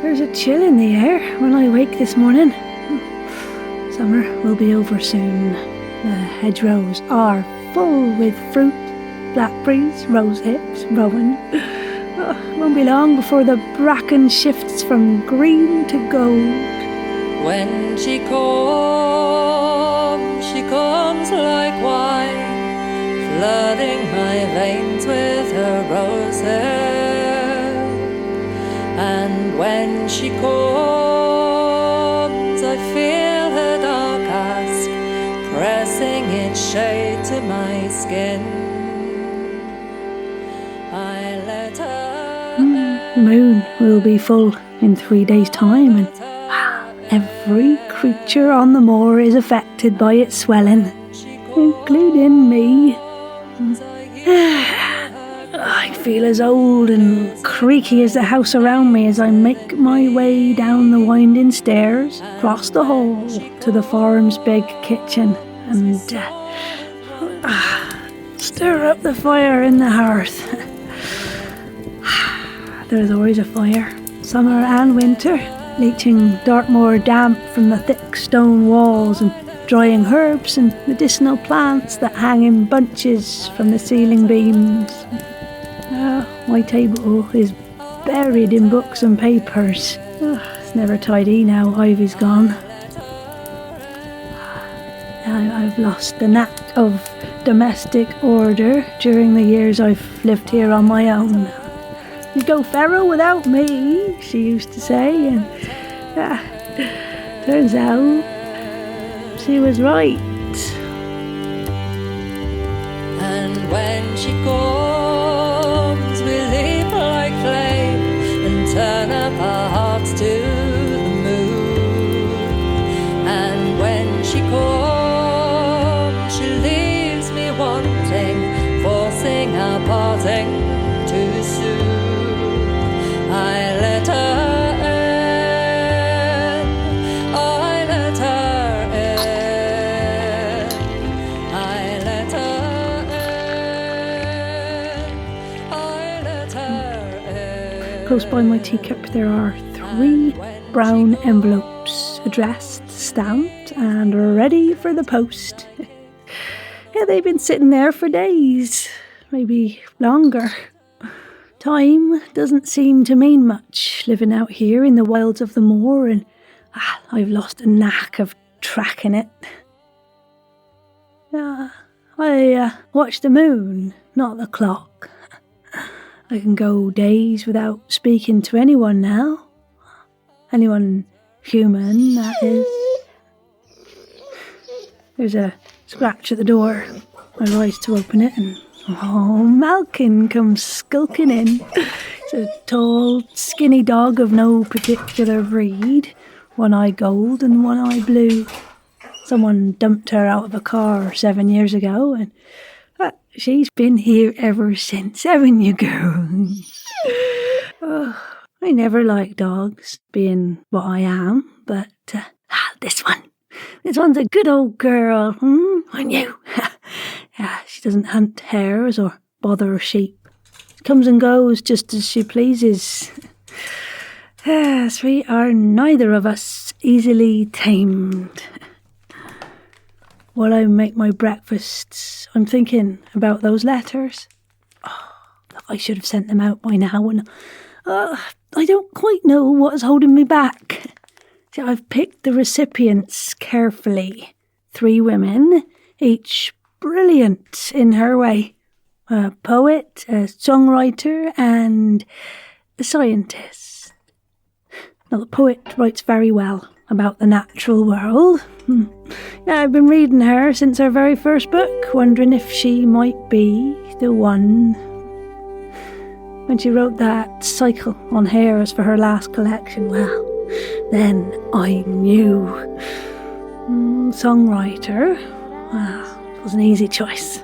There's a chill in the air when I wake this morning. Summer will be over soon. The hedgerows are full with fruit, blackberries, rosehips, rowan. It won't be long before the bracken shifts from green to gold. When she comes like wine, flooding my veins with her rose hair. And when she comes, I feel her dark ask pressing its shade to my skin. I let her The moon will be full in 3 days' time, and every creature on the moor is affected by its swelling, including me. I feel as old and creaky as the house around me as I make my way down the winding stairs, across the hall to the farm's big kitchen, and stir up the fire in the hearth. There's always a fire, summer and winter, leaching Dartmoor damp from the thick stone walls and drying herbs and medicinal plants that hang in bunches from the ceiling beams. My table is buried in books and papers. It's never tidy now Ivy's gone. I've lost the knack of domestic order during the years I've lived here on my own. You'd go feral without me, she used to say, and turns out she was right. And when she comes, we leap like flame and turn up our hearts to the moon. And when she comes, she leaves me wanting, forcing our parting too soon. I let her in, I let her in, I let her in, I let her in. Close by my teacup there are 3 brown envelopes, addressed, stamped, and ready for the post. Yeah, they've been sitting there for days, maybe longer. Time doesn't seem to mean much living out here in the wilds of the moor, and I've lost a knack of tracking it. I watch the moon, not the clock. I can go days without speaking to anyone now. Anyone human, that is. There's a scratch at the door. I rise to open it, and Malkin comes skulking in. It's a tall, skinny dog of no particular breed. One eye gold and one eye blue. Someone dumped her out of a car 7 years ago, and she's been here ever since, haven't you, girl? I never liked dogs, being what I am, but this one's a good old girl, I knew. She doesn't hunt hares or bother sheep. She comes and goes just as she pleases. Yes, we are neither of us easily tamed. While I make my breakfasts, I'm thinking about those letters. I should have sent them out by now, and I don't quite know what is holding me back. See, I've picked the recipients carefully. 3 women, each brilliant in her way. A poet, a songwriter, and a scientist. Now, the poet writes very well about the natural world. I've been reading her since her very first book, wondering if she might be the one. When she wrote that cycle on hares for her last collection, well, then I knew. Songwriter, it was an easy choice.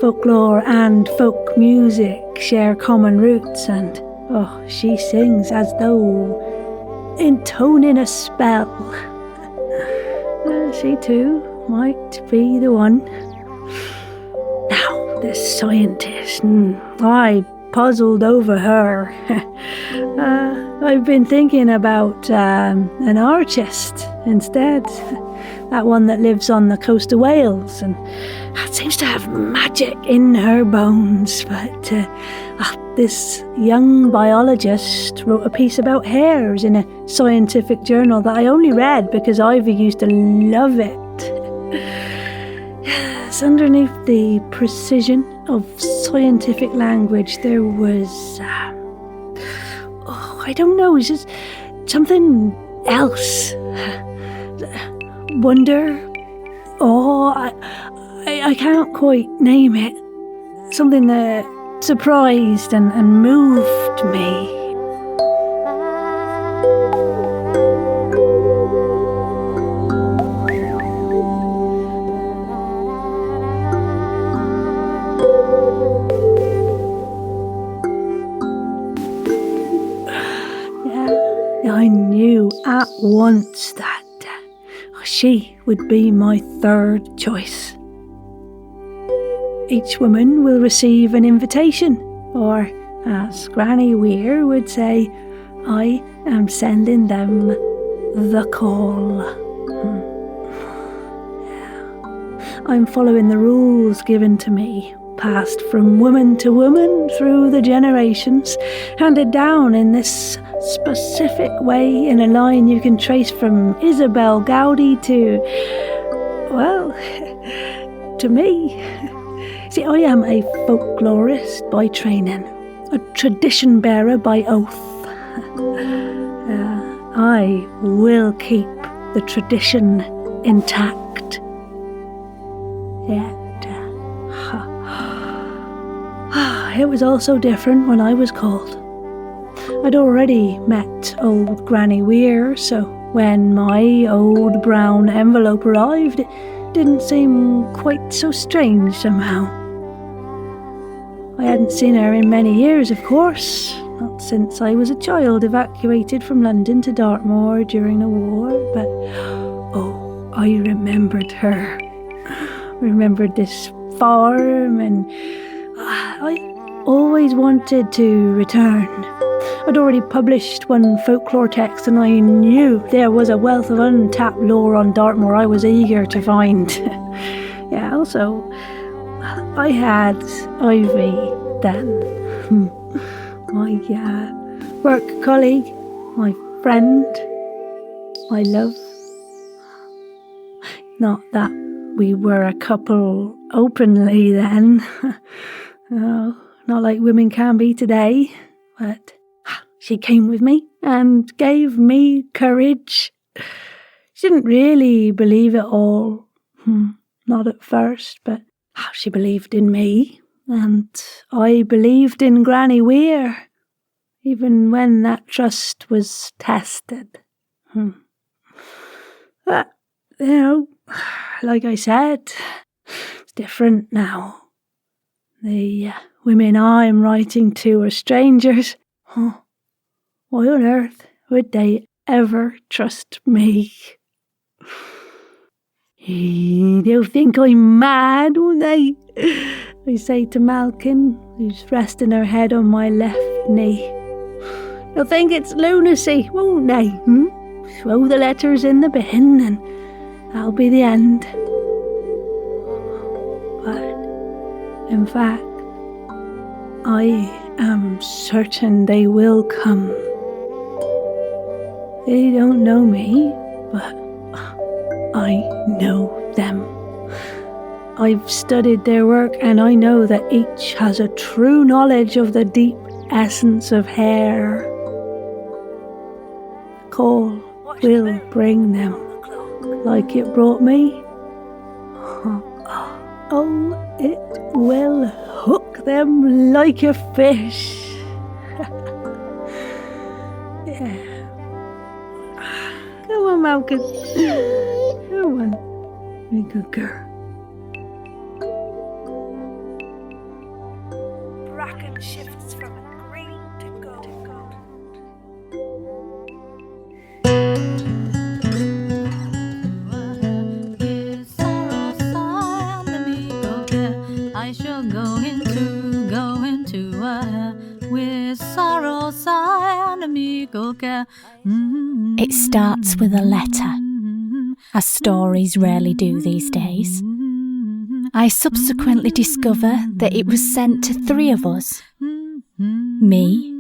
Folklore and folk music share common roots, and she sings as though intoning a spell. She too might be the one. Now, the scientist. I puzzled over her. I've been thinking about an artist instead. That one that lives on the coast of Wales, and seems to have magic in her bones. But this young biologist wrote a piece about hares in a scientific journal that I only read because Ivy used to love it. Yes, underneath the precision of scientific language, there was, I don't know, it's just something else. Wonder, I can't quite name it. Something that surprised and moved me. I knew at once that she would be my third choice. Each woman will receive an invitation, or as Granny Weir would say, I am sending them the call. I'm following the rules given to me, passed from woman to woman through the generations, handed down in this specific way in a line you can trace from Isabel Gowdy to, well, to me. See, I am a folklorist by training, a tradition bearer by oath. I will keep the tradition intact. Yet, it was all so different when I was called. I'd already met old Granny Weir, so when my old brown envelope arrived, it didn't seem quite so strange somehow. I hadn't seen her in many years, of course, not since I was a child evacuated from London to Dartmoor during the war, but I remembered her. Remembered this farm, and I always wanted to return. I'd already published one folklore text, and I knew there was a wealth of untapped lore on Dartmoor I was eager to find. Yeah, also, I had Ivy then. My work colleague, my friend, my love. Not that we were a couple openly then. No, not like women can be today, but she came with me and gave me courage. She didn't really believe it all. Not at first, but she believed in me, and I believed in Granny Weir, even when that trust was tested. But, like I said, it's different now. The women I'm writing to are strangers. Why on earth would they ever trust me? They'll think I'm mad, won't they? I say to Malkin, who's resting her head on my left knee. They'll think it's lunacy, won't they? Throw the letters in the bin and that'll be the end. But, in fact, I am certain they will come. They don't know me, but I know them. I've studied their work, and I know that each has a true knowledge of the deep essence of hare. Call will bring them, like it brought me. Oh, it will hook them like a fish. Yeah. Come on, Malcolm. Come on. Be a good girl. Bracken shifts from green to gold. I shall go into going to her with sorrow, sigh, and amigo care. It starts with a letter, as stories rarely do these days. I subsequently discover that it was sent to 3 of us. Me,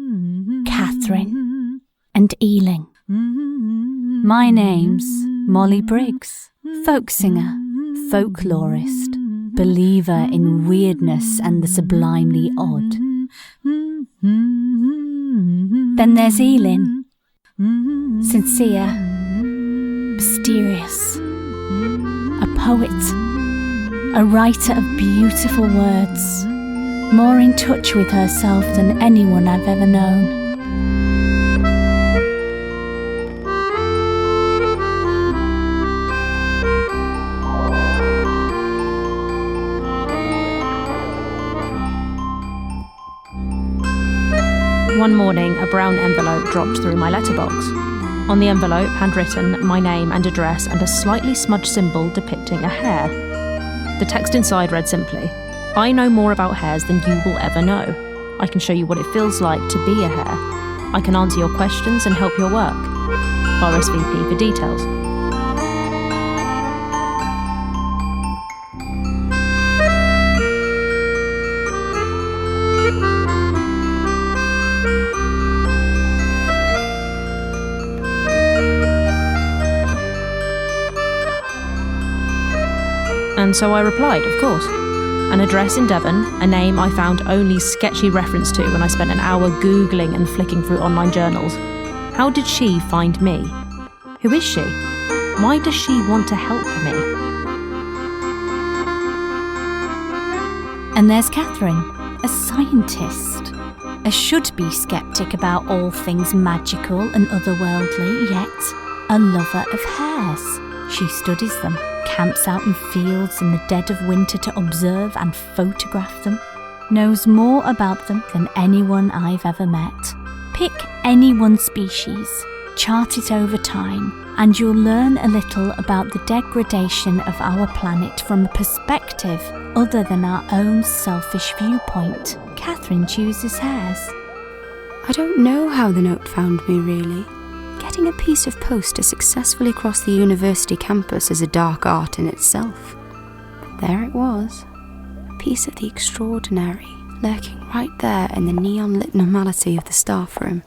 Katherine, and Ealing. My name's Molly Briggs, folk singer, folklorist, believer in weirdness and the sublimely odd. Then there's Ealine, sincere, mysterious, a poet, a writer of beautiful words, more in touch with herself than anyone I've ever known. One morning, a brown envelope dropped through my letterbox. On the envelope, handwritten, my name and address and a slightly smudged symbol depicting a hare. The text inside read simply, I know more about hares than you will ever know. I can show you what it feels like to be a hare. I can answer your questions and help your work. RSVP for details. And so I replied, of course. An address in Devon, a name I found only sketchy reference to when I spent an hour Googling and flicking through online journals. How did she find me? Who is she? Why does she want to help me? And there's Katherine, a scientist, a should-be skeptic about all things magical and otherworldly, yet a lover of hares. She studies them, camps out in fields in the dead of winter to observe and photograph them, knows more about them than anyone I've ever met. Pick any one species, chart it over time, and you'll learn a little about the degradation of our planet from a perspective other than our own selfish viewpoint. Katherine chooses hares. I don't know how the note found me, really. Getting a piece of post to successfully cross the university campus is a dark art in itself. But there it was, a piece of the extraordinary, lurking right there in the neon-lit normality of the staff room.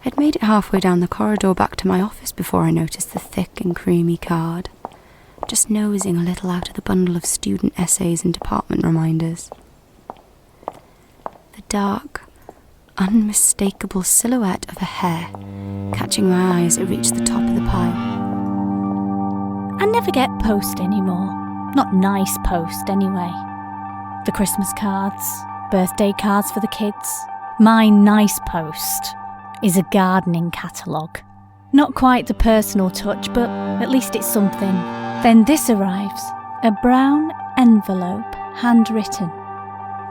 I'd made it halfway down the corridor back to my office before I noticed the thick and creamy card, just nosing a little out of the bundle of student essays and department reminders. The dark, unmistakable silhouette of a hare, catching my eye as it reached the top of the pile. I never get post anymore. Not nice post, anyway. The Christmas cards, birthday cards for the kids. My nice post is a gardening catalogue. Not quite the personal touch, but at least it's something. Then this arrives, a brown envelope, handwritten.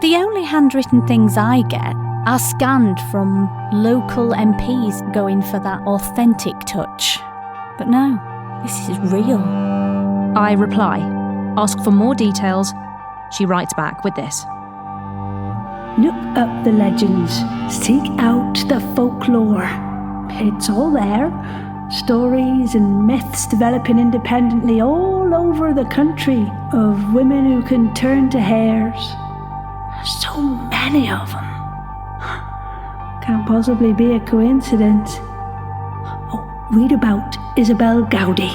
The only handwritten things I get are scanned from local MPs going for that authentic touch. But no, this is real. I reply, ask for more details. She writes back with this. Look up the legends, seek out the folklore. It's all there. Stories and myths developing independently all over the country of women who can turn to hares. So many of them. Can't possibly be a coincidence. Oh, read about Isabel Gowdy.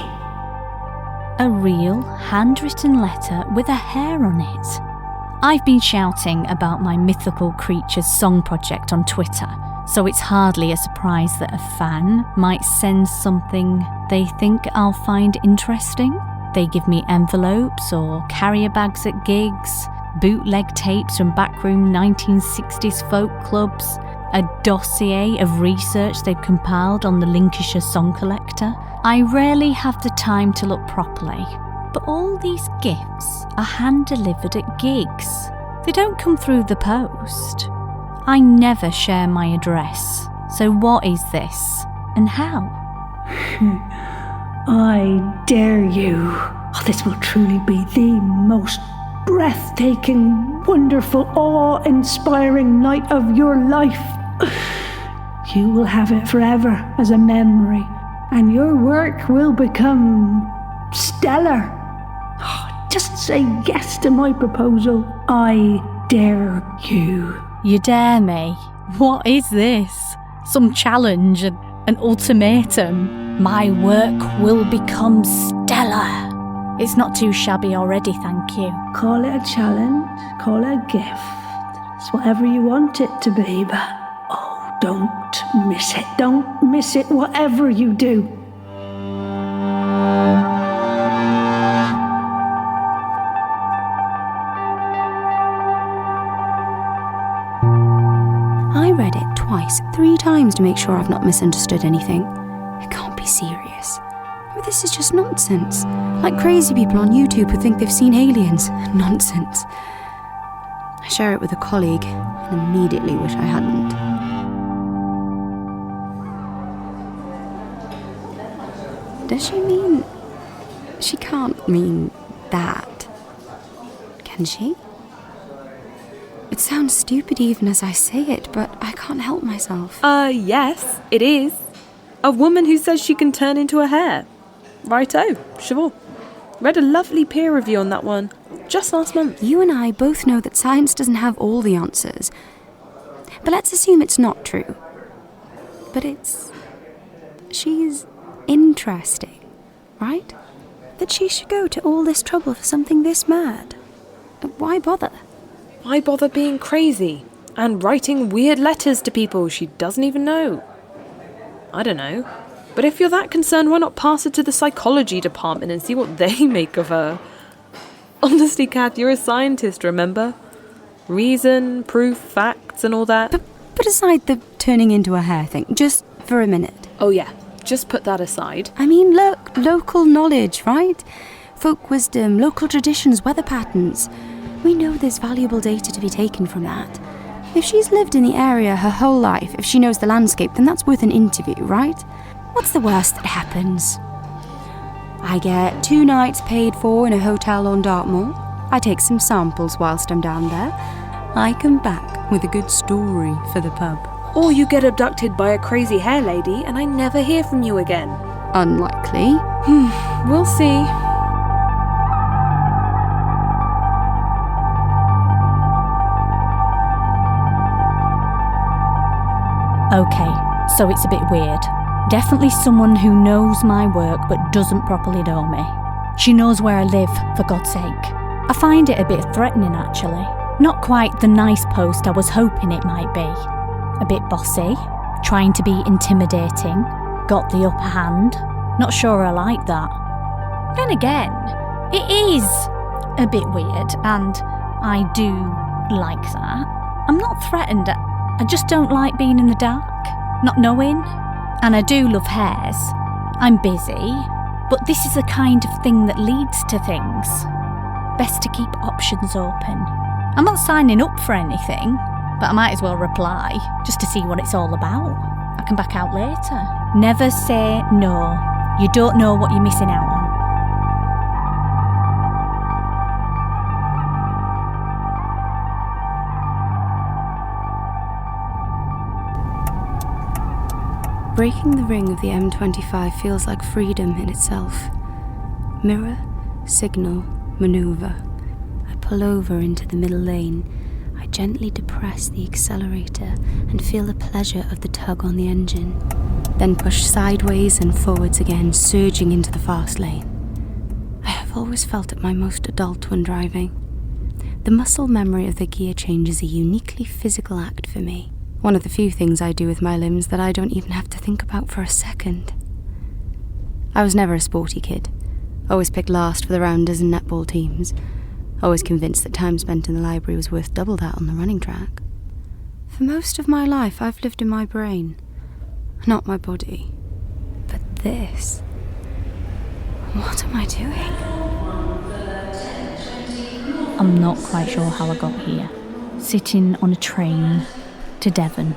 A real handwritten letter with a hare on it. I've been shouting about my Mythical Creatures song project on Twitter, so it's hardly a surprise that a fan might send something they think I'll find interesting. They give me envelopes or carrier bags at gigs, bootleg tapes from backroom 1960s folk clubs, a dossier of research they've compiled on the Lincolnshire Song Collector. I rarely have the time to look properly, but all these gifts are hand-delivered at gigs. They don't come through the post. I never share my address, so what is this, and how? I dare you. Oh, this will truly be the most breathtaking, wonderful, awe-inspiring night of your life. You will have it forever as a memory, and your work will become stellar. Just say yes to my proposal. I dare you. You dare me? What is this? Some challenge? An ultimatum? My work will become stellar. It's not too shabby already, thank you. Call it a challenge, call it a gift. It's whatever you want it to be, but don't miss it. Don't miss it, whatever you do. I read it twice, 3 times to make sure I've not misunderstood anything. It can't be serious. This is just nonsense. Like crazy people on YouTube who think they've seen aliens. Nonsense. I share it with a colleague and immediately wish I hadn't. Does she mean... She can't mean that. Can she? It sounds stupid even as I say it, but I can't help myself. Yes, it is. A woman who says she can turn into a hare. Righto, sure. Read a lovely peer review on that one, just last month. You and I both know that science doesn't have all the answers. But let's assume it's not true. But she's interesting, right? That she should go to all this trouble for something this mad. Why bother? Why bother being crazy and writing weird letters to people she doesn't even know? I don't know. But if you're that concerned, why not pass her to the psychology department and see what they make of her? Honestly, Kath, you're a scientist, remember? Reason, proof, facts and all that. But aside the turning into a hare thing, just for a minute. Oh yeah, just put that aside. I mean, look, local knowledge, right? Folk wisdom, local traditions, weather patterns. We know there's valuable data to be taken from that. If she's lived in the area her whole life, if she knows the landscape, then that's worth an interview, right? What's the worst that happens? I get 2 nights paid for in a hotel on Dartmoor. I take some samples whilst I'm down there. I come back with a good story for the pub. Or you get abducted by a crazy hare lady and I never hear from you again. Unlikely. We'll see. Okay, so it's a bit weird. Definitely someone who knows my work but doesn't properly know me. She knows where I live, for God's sake. I find it a bit threatening, actually. Not quite the nice post I was hoping it might be. A bit bossy, trying to be intimidating, got the upper hand. Not sure I like that. Then again, it is a bit weird, and I do like that. I'm not threatened, I just don't like being in the dark, not knowing. And I do love hares. I'm busy, but this is the kind of thing that leads to things. Best to keep options open. I'm not signing up for anything, but I might as well reply, just to see what it's all about. I can back out later. Never say no. You don't know what you're missing out on. Breaking the ring of the M25 feels like freedom in itself. Mirror, signal, manoeuvre. I pull over into the middle lane. I gently depress the accelerator and feel the pleasure of the tug on the engine. Then push sideways and forwards again, surging into the fast lane. I have always felt at my most adult when driving. The muscle memory of the gear change is a uniquely physical act for me. One of the few things I do with my limbs that I don't even have to think about for a second. I was never a sporty kid. Always picked last for the rounders and netball teams. Always convinced that time spent in the library was worth double that on the running track. For most of my life, I've lived in my brain, not my body. But this... What am I doing? I'm not quite sure how I got here. Sitting on a train to Devon.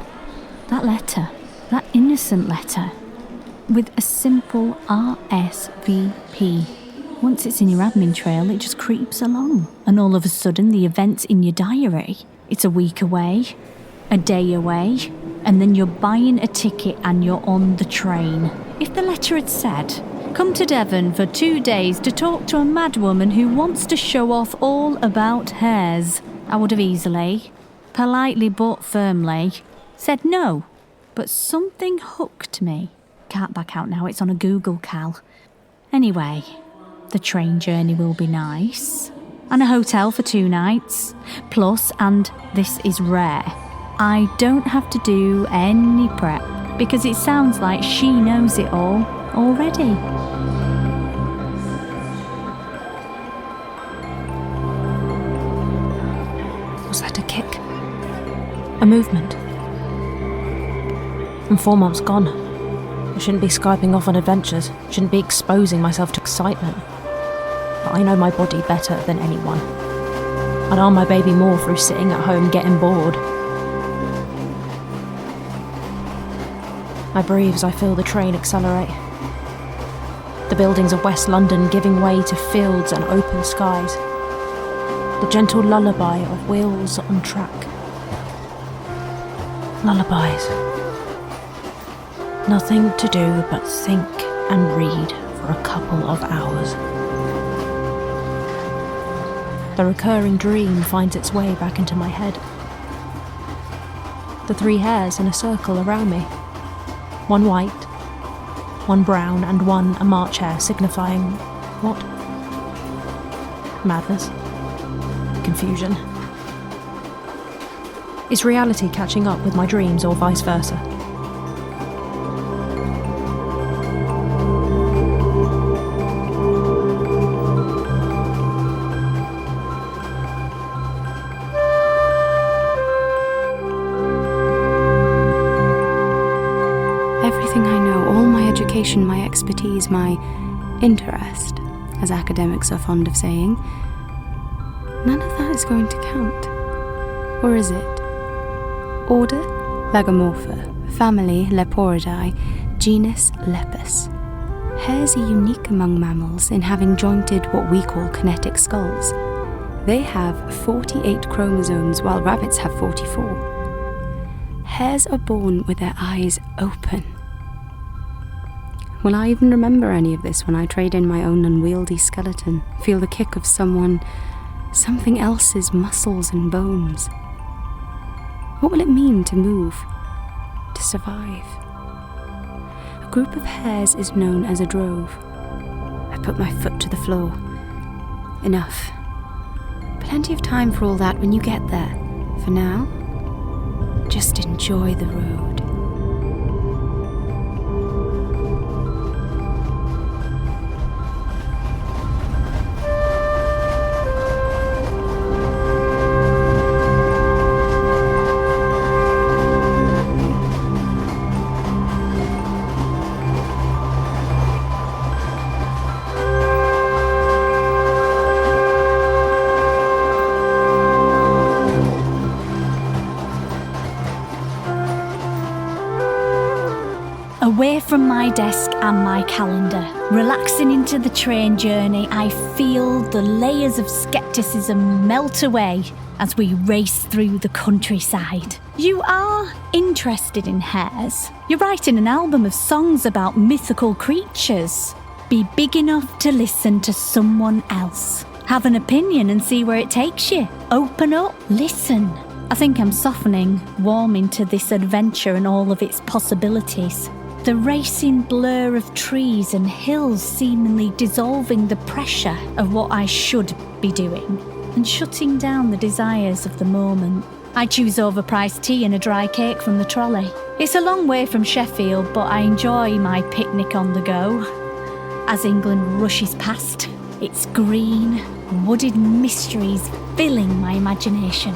That letter, that innocent letter, with a simple RSVP. Once it's in your admin trail, it just creeps along. And all of a sudden, the event's in your diary. It's a week away, a day away, and then you're buying a ticket and you're on the train. If the letter had said, "Come to Devon for 2 days to talk to a madwoman who wants to show off all about hares," I would have easily, politely but firmly, said no. But something hooked me. Can't back out now, it's on a Google Cal. Anyway, the train journey will be nice. And a hotel for 2 nights. Plus, and this is rare, I don't have to do any prep because it sounds like she knows it all already. Was that a kick? A movement? I'm 4 months gone. I shouldn't be Skyping off on adventures, shouldn't be exposing myself to excitement. But I know my body better than anyone. I'd harm my baby more through sitting at home getting bored. I breathe as I feel the train accelerate. The buildings of West London giving way to fields and open skies. The gentle lullaby of wheels on track. Lullabies. Nothing to do but think and read for a couple of hours. The recurring dream finds its way back into my head. The 3 hares in a circle around me. 1 white, 1 brown, and 1 a March hare, signifying what? Madness. Confusion. Is reality catching up with my dreams or vice versa? Everything I know, all my education, my expertise, my interest, as academics are fond of saying, none of that is going to count. Or is it? Order? Lagomorpha. Family? Leporidae. Genus? Lepus. Hares are unique among mammals in having jointed what we call kinetic skulls. They have 48 chromosomes while rabbits have 44. Hares are born with their eyes open. Will I even remember any of this when I trade in my own unwieldy skeleton, feel the kick of something else's muscles and bones? What will it mean to move, to survive? A group of hares is known as a drove. I put my foot to the floor. Enough. Plenty of time for all that when you get there. For now, just enjoy the road. Away from my desk and my calendar, relaxing into the train journey, I feel the layers of scepticism melt away as we race through the countryside. You are interested in hares. You're writing an album of songs about mythical creatures. Be big enough to listen to someone else. Have an opinion and see where it takes you. Open up, listen. I think I'm softening, warming to this adventure and all of its possibilities. The racing blur of trees and hills seemingly dissolving the pressure of what I should be doing and shutting down the desires of the moment. I choose overpriced tea and a dry cake from the trolley. It's a long way from Sheffield, but I enjoy my picnic on the go. As England rushes past, its green, wooded mysteries filling my imagination.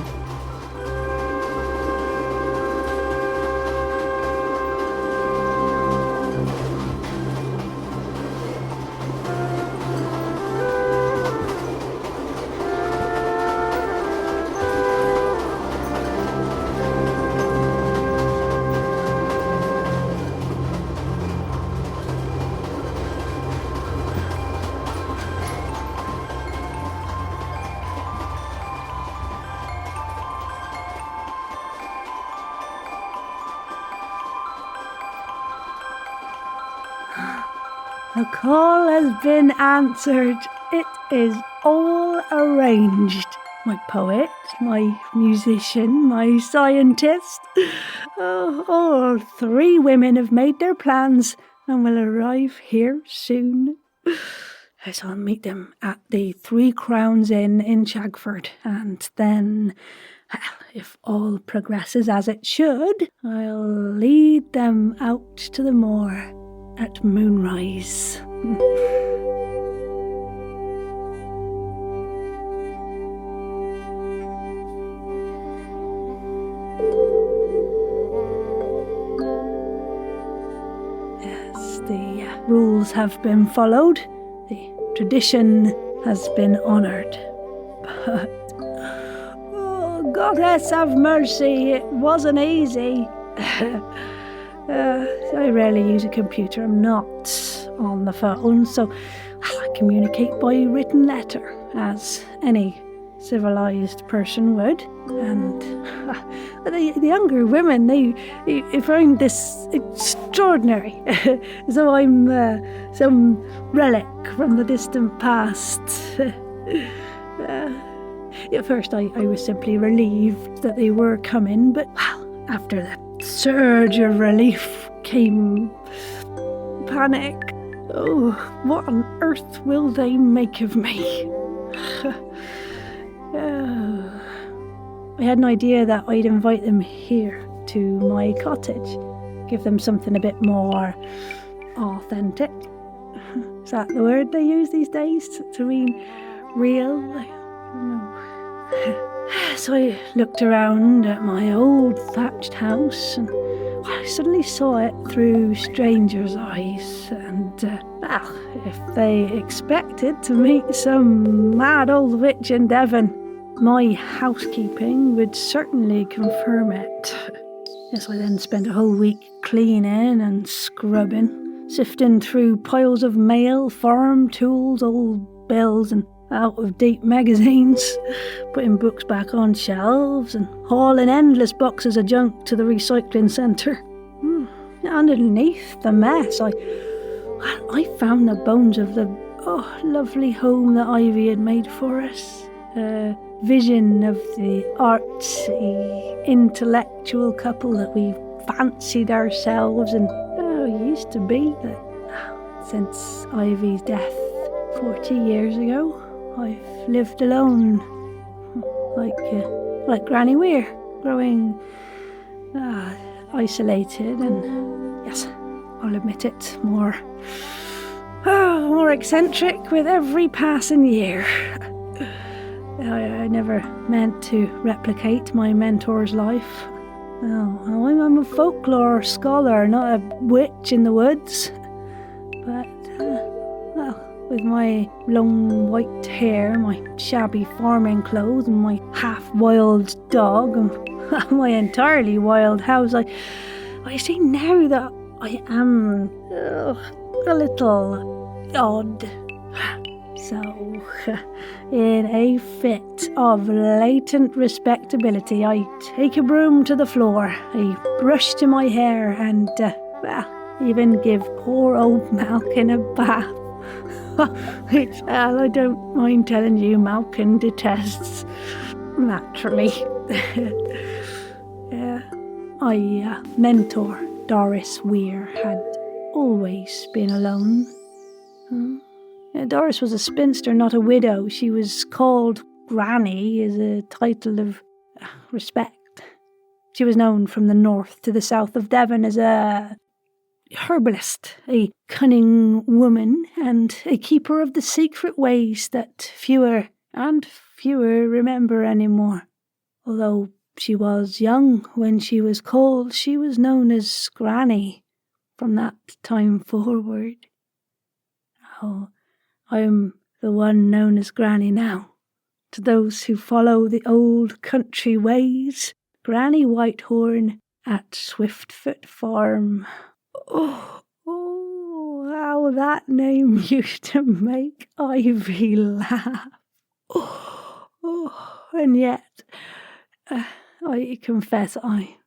The call has been answered. It is all arranged. My poet, my musician, my scientist. All 3 women have made their plans and will arrive here soon. So I'll meet them at the 3 Crowns Inn in Chagford, and then, if all progresses as it should, I'll lead them out to the moor at moonrise. Yes, the rules have been followed. The tradition has been honoured. But, oh, Goddess have mercy, it wasn't easy. I rarely use a computer. I'm not on the phone, so I communicate by written letter, as any civilised person would. And the younger women, they find this extraordinary. So I'm some relic from the distant past. At first I was simply relieved that they were coming, but after the surge of relief came panic. Oh, what on earth will they make of me? I had an idea that I'd invite them here to my cottage, give them something a bit more authentic. Is that the word they use these days? To mean real? I don't know. So I looked around at my old thatched house and I suddenly saw it through strangers' eyes. And, if they expected to meet some mad old witch in Devon, my housekeeping would certainly confirm it. Yes, I then spent a whole week cleaning and scrubbing, sifting through piles of mail, farm tools, old bills and out-of-date magazines, putting books back on shelves and hauling endless boxes of junk to the recycling centre. Underneath the mess, I found the bones of the lovely home that Ivy had made for us. A vision of the artsy, intellectual couple that we fancied ourselves and used to be. But since Ivy's death 40 years ago, I've lived alone, like Granny Weir, growing isolated and, yes, I'll admit it, more eccentric with every passing year. I never meant to replicate my mentor's life. I'm a folklore scholar, not a witch in the woods. But, with my long white hair, my shabby farming clothes, and my half-wild dog, and my entirely wild house, I see now that I am a little odd. So, in a fit of latent respectability, I take a broom to the floor, a brush to my hair, and, even give poor old Malkin a bath. Which, I don't mind telling you, Malkin detests, naturally. My mentor, Doris Weir, had always been alone. Doris was a spinster, not a widow. She was called Granny as a title of respect. She was known from the north to the south of Devon as a herbalist, a cunning woman, and a keeper of the secret ways that fewer and fewer remember anymore. Although she was young when she was called, she was known as Granny from that time forward. Oh, I'm the one known as Granny now. To those who follow the old country ways, Granny Whitehorn at Swiftfoot Farm. Oh, how that name used to make Ivy laugh. And yet, I confess I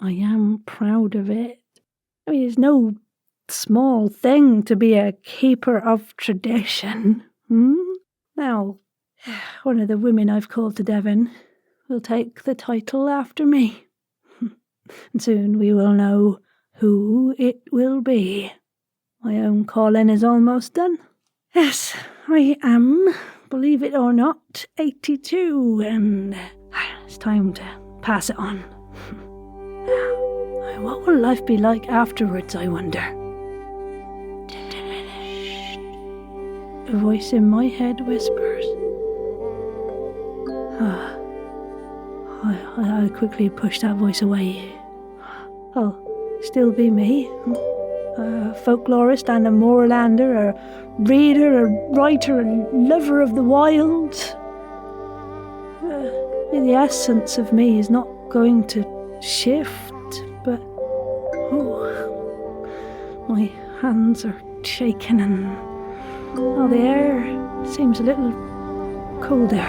am proud of it. I mean, it's no small thing to be a keeper of tradition. Now, one of the women I've called to Devon will take the title after me. And soon we will know who it will be. My own calling is almost done. Yes, I am, believe it or not, 82, and it's time to pass it on. What will life be like afterwards, I wonder? A voice in my head whispers. I quickly push that voice away. I'll still be me. A folklorist and a moorlander, a reader, a writer, a lover of the wild. The essence of me is not going to shift, but my hands are shaking and the air seems a little colder.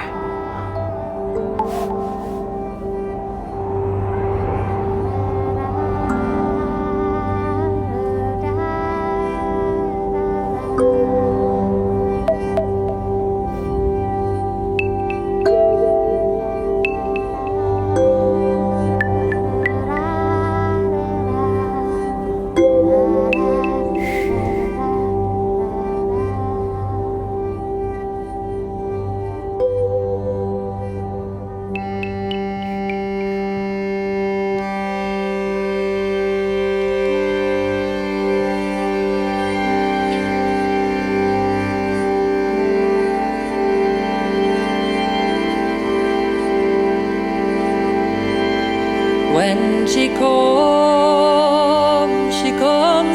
When she comes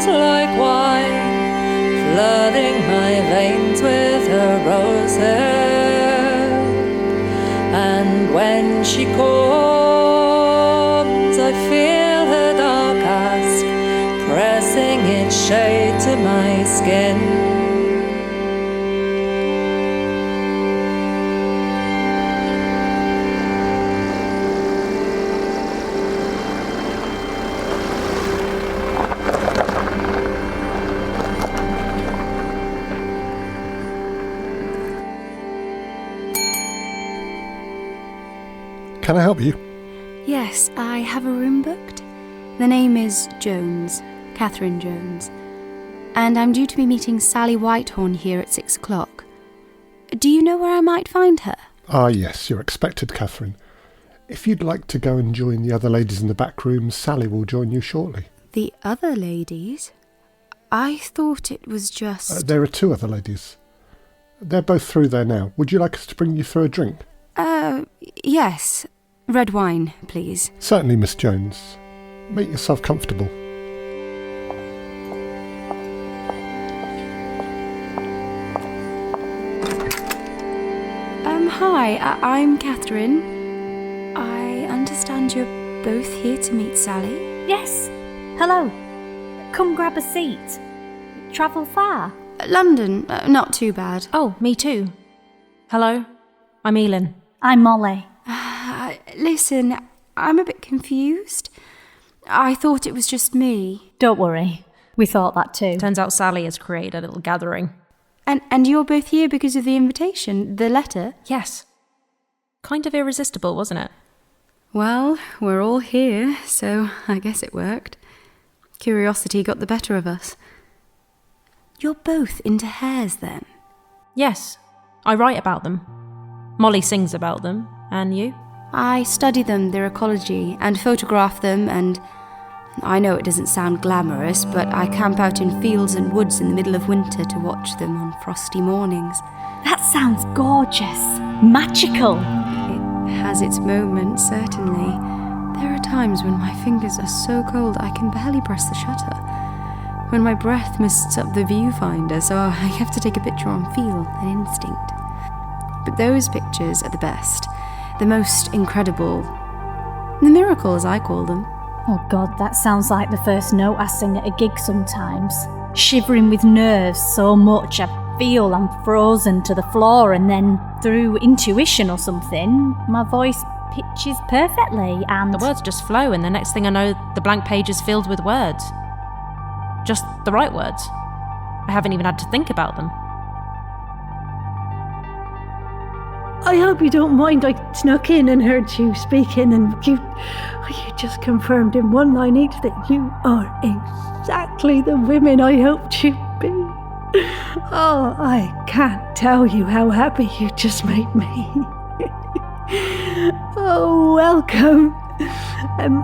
like wine, flooding my veins with her rose hair. And when she comes, I feel her dark ask, pressing its shade to my skin. Can I help you? Yes, I have a room booked. The name is Jones, Katherine Jones, and I'm due to be meeting Sally Whitehorn here at 6 o'clock. Do you know where I might find her? Ah, yes, you're expected, Katherine. If you'd like to go and join the other ladies in the back room, Sally will join you shortly. The other ladies? I thought it was just... There are 2 other ladies. They're both through there now. Would you like us to bring you through a drink? Yes. Red wine, please. Certainly, Miss Jones. Make yourself comfortable. Hi, I'm Katherine. I understand you're both here to meet Sally? Yes. Hello. Come grab a seat. Travel far? London, not too bad. Oh, me too. Hello, I'm Ealine. I'm Molly. Listen, I'm a bit confused. I thought it was just me. Don't worry. We thought that too. Turns out Sally has created a little gathering. And you're both here because of the invitation, the letter? Yes. Kind of irresistible, wasn't it? Well, we're all here, so I guess it worked. Curiosity got the better of us. You're both into hares, then? Yes. I write about them. Molly sings about them. And you? I study them, their ecology, and photograph them, and I know it doesn't sound glamorous, but I camp out in fields and woods in the middle of winter to watch them on frosty mornings. That sounds gorgeous. Magical. It has its moments, certainly. There are times when my fingers are so cold I can barely press the shutter. When my breath mists up the viewfinder, so I have to take a picture on feel and instinct. But those pictures are the best. The most incredible. The miracle, as I call them. Oh God, that sounds like the first note I sing at a gig sometimes. Shivering with nerves so much I feel I'm frozen to the floor, and then through intuition or something, my voice pitches perfectly and... The words just flow, and the next thing I know, the blank page is filled with words. Just the right words. I haven't even had to think about them. I hope you don't mind I snuck in and heard you speaking, and you just confirmed in one line each that you are exactly the women I hoped you'd be. Oh, I can't tell you how happy you just made me. Oh, welcome.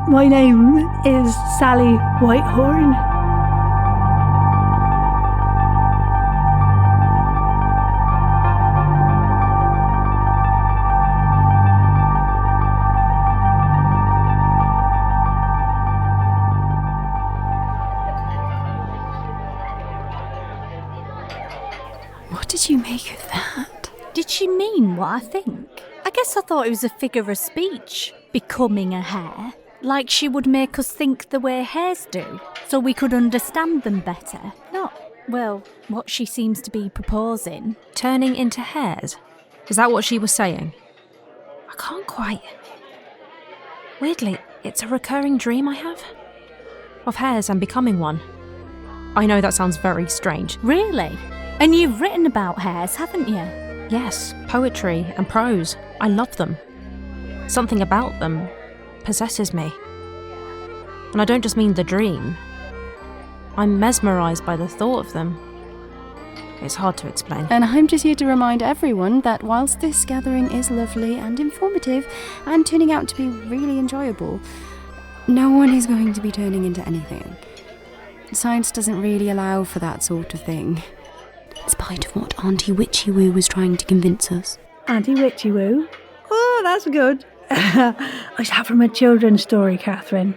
My name is Sally Whitehorn. What did you make of that? Did she mean what I think? I guess I thought it was a figure of speech, becoming a hare. Like she would make us think the way hares do, so we could understand them better. Not, well, what she seems to be proposing. Turning into hares? Is that what she was saying? I can't quite... Weirdly, it's a recurring dream I have. Of hares and becoming one. I know that sounds very strange. Really? And you've written about hares, haven't you? Yes, poetry and prose. I love them. Something about them possesses me. And I don't just mean the dream. I'm mesmerised by the thought of them. It's hard to explain. And I'm just here to remind everyone that whilst this gathering is lovely and informative and turning out to be really enjoyable, no one is going to be turning into anything. Science doesn't really allow for that sort of thing. In spite of what Auntie Witchy Woo was trying to convince us. Auntie Witchy Woo? Oh, that's good. Is that from a children's story, Katherine?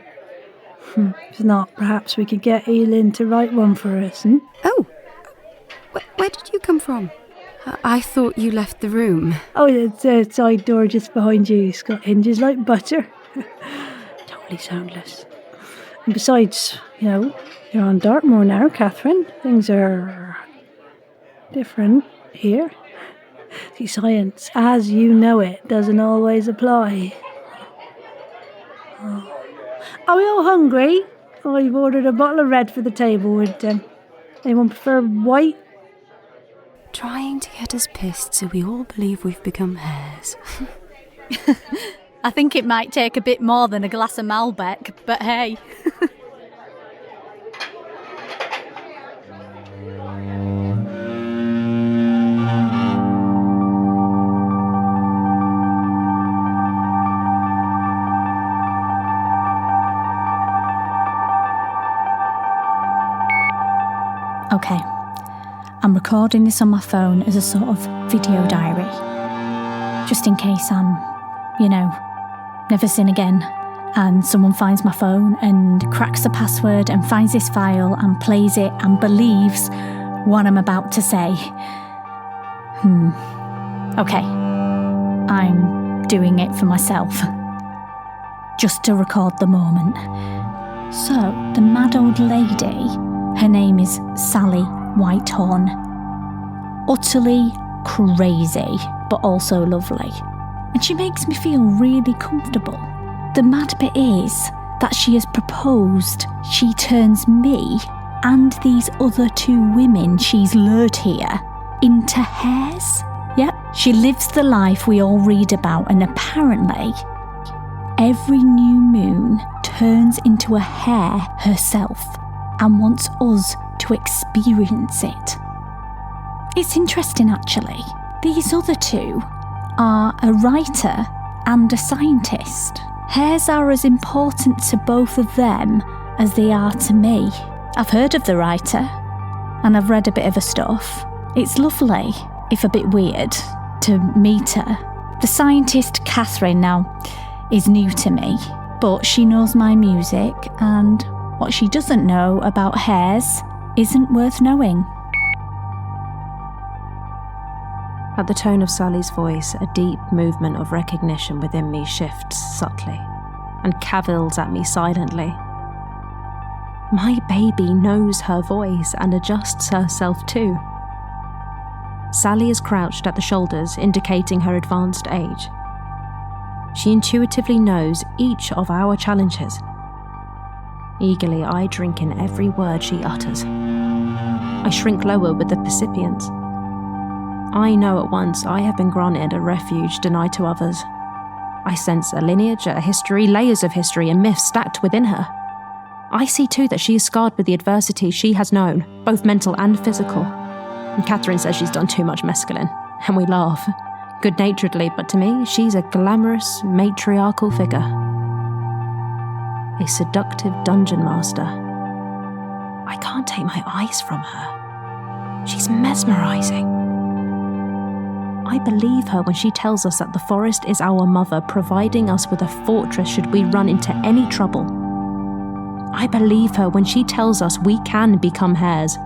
If not, perhaps we could get Ealine to write one for us, Oh, where did you come from? I thought you left the room. Oh, it's the side door just behind you. It's got hinges like butter. Totally soundless. And besides, you're on Dartmoor now, Katherine. Things are different here. See, science, as you know it, doesn't always apply. Oh. Are we all hungry? I've ordered a bottle of red for the table. Would anyone prefer white? Trying to get us pissed so we all believe we've become hares. I think it might take a bit more than a glass of Malbec, but hey. Okay, I'm recording this on my phone as a sort of video diary. Just in case I'm, never sin again, and someone finds my phone and cracks the password and finds this file and plays it and believes what I'm about to say. Okay, I'm doing it for myself. Just to record the moment. So, the mad old lady... Her name is Sally Whitehorn. Utterly crazy, but also lovely. And she makes me feel really comfortable. The mad bit is that she has proposed she turns me and these other two women she's lured here into hares. Yep, she lives the life we all read about, and apparently every new moon turns into a hare herself and wants us to experience it. It's interesting, actually. These other two are a writer and a scientist. Hares are as important to both of them as they are to me. I've heard of the writer, and I've read a bit of her stuff. It's lovely, if a bit weird, to meet her. The scientist, Katherine, now, is new to me, but she knows my music, and what she doesn't know about hares isn't worth knowing. At the tone of Sally's voice, a deep movement of recognition within me shifts subtly and cavils at me silently. My baby knows her voice and adjusts herself too. Sally is crouched at the shoulders, indicating her advanced age. She intuitively knows each of our challenges. Eagerly, I drink in every word she utters. I shrink lower with the percipients. I know at once I have been granted a refuge denied to others. I sense a lineage, a history, layers of history and myths stacked within her. I see too that she is scarred with the adversity she has known, both mental and physical. And Katherine says she's done too much mescaline, and we laugh, good-naturedly, but to me, she's a glamorous, matriarchal figure. A seductive dungeon master. I can't take my eyes from her. She's mesmerising. I believe her when she tells us that the forest is our mother, providing us with a fortress should we run into any trouble. I believe her when she tells us we can become hares.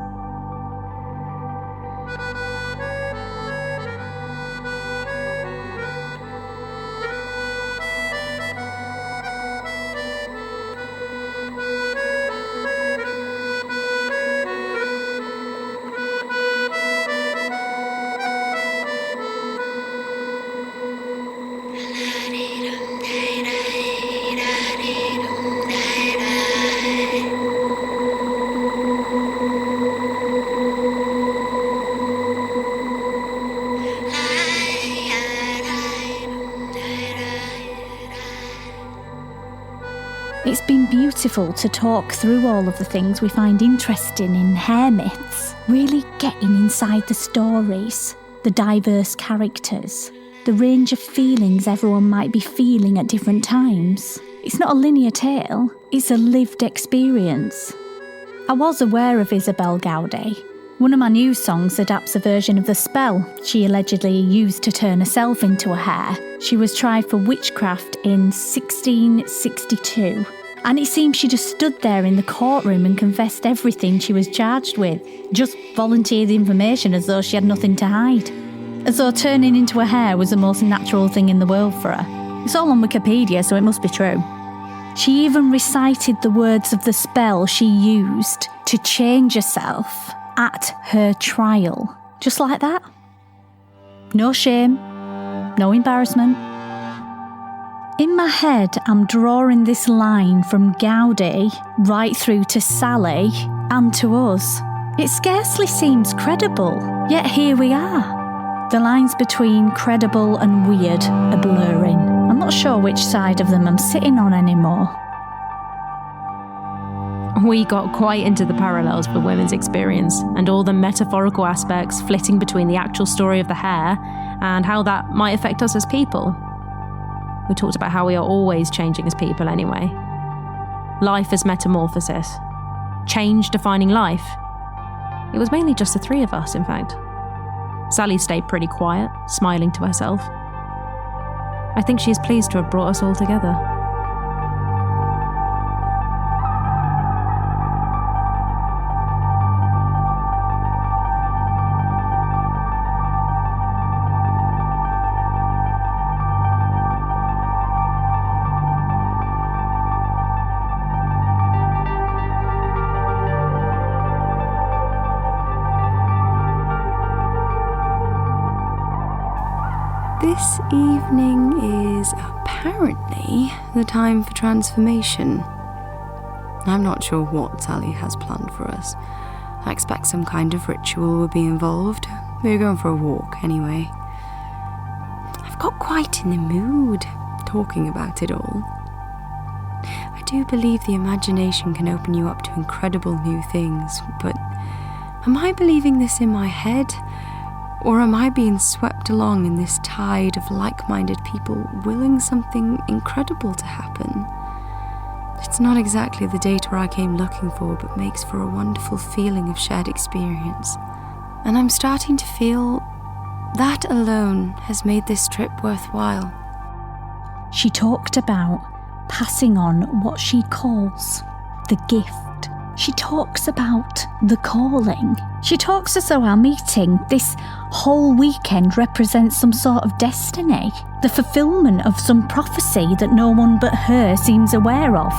It's been beautiful to talk through all of the things we find interesting in hare myths, really getting inside the stories, the diverse characters, the range of feelings everyone might be feeling at different times. It's not a linear tale, it's a lived experience. I was aware of Isabel Gaudet. One of my news songs adapts a version of the spell she allegedly used to turn herself into a hare. She was tried for witchcraft in 1662, and it seems she just stood there in the courtroom and confessed everything she was charged with, just volunteered the information as though she had nothing to hide. As though turning into a hare was the most natural thing in the world for her. It's all on Wikipedia, so it must be true. She even recited the words of the spell she used to change herself at her trial. Just like that. No shame, no embarrassment. In my head, I'm drawing this line from Gaudet right through to Sally and to us. It scarcely seems credible, yet here we are. The lines between credible and weird are blurring. I'm not sure which side of them I'm sitting on anymore. We got quite into the parallels with women's experience and all the metaphorical aspects flitting between the actual story of the hare and how that might affect us as people. We talked about how we are always changing as people anyway. Life as metamorphosis. Change defining life. It was mainly just the three of us, in fact. Sally stayed pretty quiet, smiling to herself. I think she is pleased to have brought us all together. This evening is apparently the time for transformation. I'm not sure what Sally has planned for us. I expect some kind of ritual will be involved. We're going for a walk anyway. I've got quite in the mood talking about it all. I do believe the imagination can open you up to incredible new things, but am I believing this in my head? Or am I being swept along in this tide of like-minded people willing something incredible to happen? It's not exactly the date where I came looking for, but makes for a wonderful feeling of shared experience. And I'm starting to feel that alone has made this trip worthwhile. She talked about passing on what she calls the gift. She talks about the calling. She talks as though our meeting this whole weekend represents some sort of destiny, the fulfillment of some prophecy that no one but her seems aware of.